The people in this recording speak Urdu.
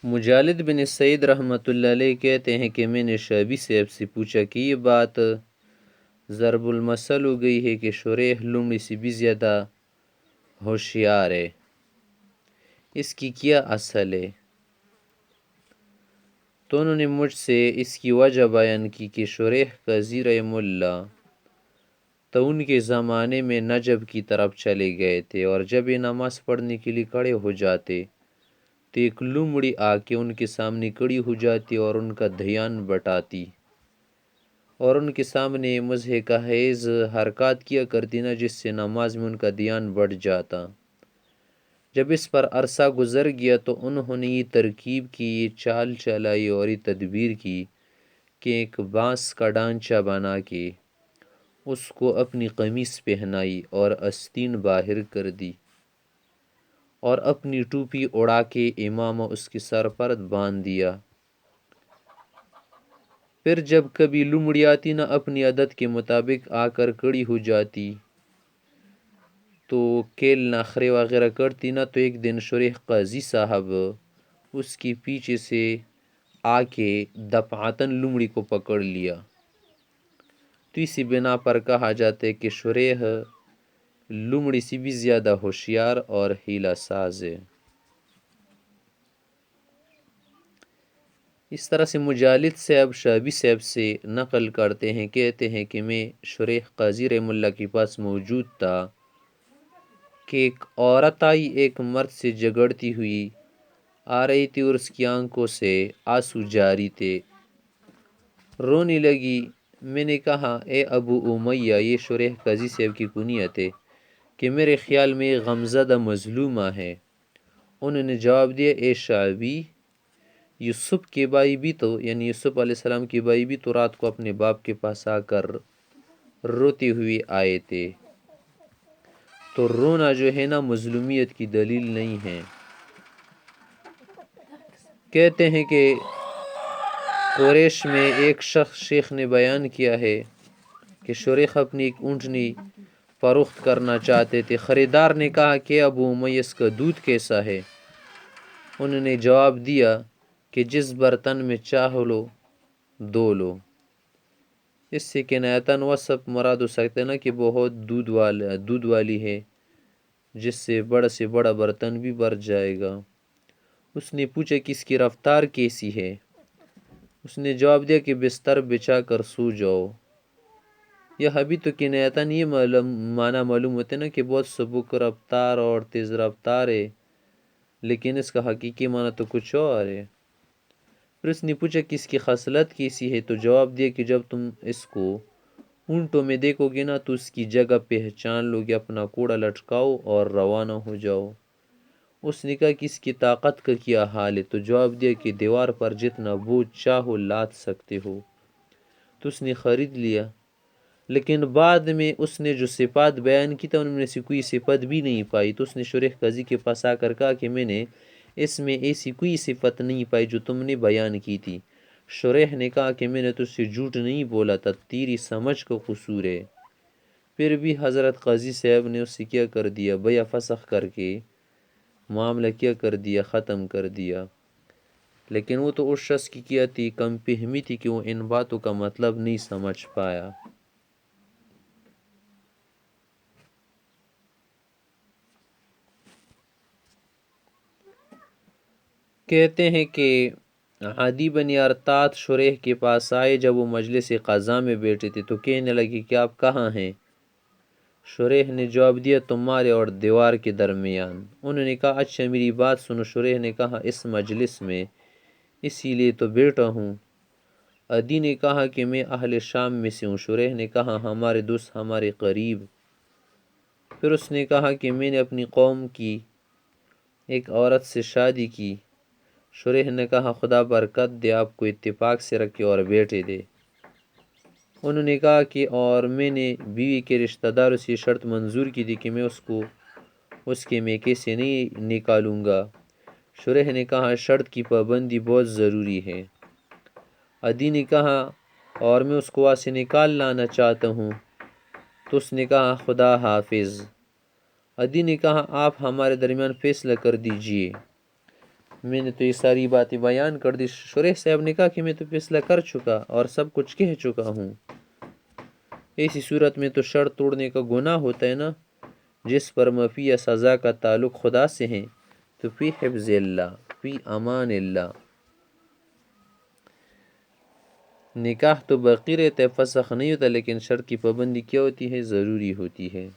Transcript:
مجالد بن سعید رحمۃ اللہ علیہ کہتے ہیں کہ میں نے شعبی صاحب سے پوچھا کہ یہ بات ضرب المثل ہو گئی ہے کہ شریح لومڑی سے بھی زیادہ ہوشیار ہے، اس کی کیا اصل ہے؟ تو انہوں نے مجھ سے اس کی وجہ بیان کی کہ شریح قاضی رحمہ اللہ تو ان کے زمانے میں نجب کی طرف چلے گئے تھے، اور جب یہ نماز پڑھنے کے لیے کھڑے ہو جاتے تو ایک لومڑی آ کے ان کے سامنے کھڑی ہو جاتی اور ان کا دھیان بٹاتی، اور ان کے سامنے مضحکہ کا حیض حرکات کیا کرتی نا، جس سے نماز میں ان کا دھیان بڑھ جاتا۔ جب اس پر عرصہ گزر گیا تو انہوں نے یہ ترکیب کی، یہ چال چلائی اور یہ تدبیر کی کہ ایک بانس کا ڈھانچہ بنا کے اس کو اپنی قمیص پہنائی اور آستین باہر کر دی، اور اپنی ٹوپی اڑا کے امامہ اس کے سر پر باندھ دیا۔ پھر جب کبھی لومڑی آتی نہ اپنی عادت کے مطابق آ کر کھڑی ہو جاتی تو کیل نخرے وغیرہ کرتی نہ، تو ایک دن شریح قاضی صاحب اس کی پیچھے سے آ کے دفعتاً لومڑی کو پکڑ لیا۔ تو اسی بنا پر کہا جاتا ہے کہ شریح لومڑی سے بھی زیادہ ہوشیار اور حیلہ ساز ہے۔ اس طرح سے مجالد صاحب شعبی صاحب سے نقل کرتے ہیں، کہتے ہیں کہ میں شریح قاضی رحمہ اللہ کے پاس موجود تھا کہ ایک عورت آئی، ایک مرد سے جھگڑتی ہوئی آ رہی تھی اور اس کی آنکھوں سے آنسو جاری تھے، رونے لگی۔ میں نے کہا اے ابو امیہ، یہ شریح قاضی صاحب کی کنیت ہے، کہ میرے خیال میں غمزدہ مظلومہ ہے۔ انہوں نے جواب دیا اے شعبی، یوسف کے بھائی بھی تو، یعنی یوسف علیہ السلام کے بھائی بھی تو رات کو اپنے باپ کے پاس آ کر روتے ہوئے آئے تھے، تو رونا جو ہے نا مظلومیت کی دلیل نہیں ہے۔ کہتے ہیں کہ قریش میں ایک شیخ نے بیان کیا ہے کہ شریح اپنی ایک اونٹنی فروخت کرنا چاہتے تھے۔ خریدار نے کہا کہ ابو امیہ اس کا دودھ کیسا ہے؟ انہوں نے جواب دیا کہ جس برتن میں چاہو لو دو لو۔ اس سے کنایتاً وصف مراد ہو سکتا ہے نا کہ بہت دودھ والی ہے، جس سے بڑا برتن بھی بھر جائے گا۔ اس نے پوچھا کہ اس کی رفتار کیسی ہے؟ اس نے جواب دیا کہ بستر بچھا کر سو جاؤ۔ یہ ابھی تو کنایتاً یہ معنی معلوم ہوتا ہے نا کہ بہت سبک رفتار اور تیز رفتار ہے، لیکن اس کا حقیقی معنی تو کچھ اور ہے۔ پھر اس نے پوچھا کہ اس کی خصلت کیسی ہے؟ تو جواب دیا کہ جب تم اس کو اونٹوں میں دیکھو گے نا تو اس کی جگہ پہچان لو گے، اپنا کوڑا لٹکاؤ اور روانہ ہو جاؤ۔ اس نے کہا کہ اس کی طاقت کا کیا حال ہے؟ تو جواب دیا کہ دیوار پر جتنا بوجھ چاہو لاد سکتے ہو۔ تو اس نے خرید لیا، لیکن بعد میں اس نے جو صفات بیان کی تھا ان میں سے کوئی صفت بھی نہیں پائی۔ تو اس نے شریح قاضی کے پاس آ کر کہا کہ میں نے اس میں ایسی کوئی صفت نہیں پائی جو تم نے بیان کی تھی۔ شریح نے کہا کہ میں نے تجھ سے جھوٹ نہیں بولا تھا، تیری سمجھ کا قصور ہے۔ پھر بھی حضرت قاضی صاحب نے اس سے کیا کر دیا، بیع فسخ کر کے معاملہ کیا کر دیا، ختم کر دیا۔ لیکن وہ تو اس شخص کی کیا تھی، کم فہمی تھی کہ وہ ان باتوں کا مطلب نہیں سمجھ پایا۔ کہتے ہیں کہ عدی بن ارطاط شریح کے پاس آئے، جب وہ مجلس قضا میں بیٹھے تھے تو کہنے لگے کہ آپ کہاں ہیں؟ شریح نے جواب دیا تمہارے اور دیوار کے درمیان۔ انہوں نے کہا اچھا میری بات سنو۔ شریح نے کہا اس مجلس میں اسی لیے تو بیٹھا ہوں۔ عدی نے کہا کہ میں اہل شام میں سے ہوں۔ شریح نے کہا ہمارے دوست ہمارے قریب۔ پھر اس نے کہا کہ میں نے اپنی قوم کی ایک عورت سے شادی کی۔ شریح نے کہا خدا برکت دے، آپ کو اتفاق سے رکھے اور بیٹے دے۔ انہوں نے کہا کہ اور میں نے بیوی کے رشتہ داروں سے شرط منظور کی تھی کہ میں اس کو اس کے میکے سے نہیں نکالوں گا۔ شریح نے کہا شرط کی پابندی بہت ضروری ہے۔ عدی نے کہا اور میں اس کو وہاں سے نکال لانا چاہتا ہوں۔ تو اس نے کہا خدا حافظ۔ عدی نے کہا آپ ہمارے درمیان فیصلہ کر دیجئے۔ میں نے تو یہ ساری باتیں بیان کر دی. شریح صاحب نے کہا کہ میں تو فیصلہ کر چکا اور سب کچھ کہہ چکا ہوں. ایسی صورت میں تو شرط توڑنے کا گناہ ہوتا ہے نا. جس پر مفی یا سزا کا تعلق خدا سے ہے تو فی حفظ اللہ، فی امان اللہ. نکاح تو باقی رہتا ہے، فسخ نہیں ہوتا، لیکن شرط کی پابندی کیا ہوتی ہے؟ ضروری ہوتی ہے.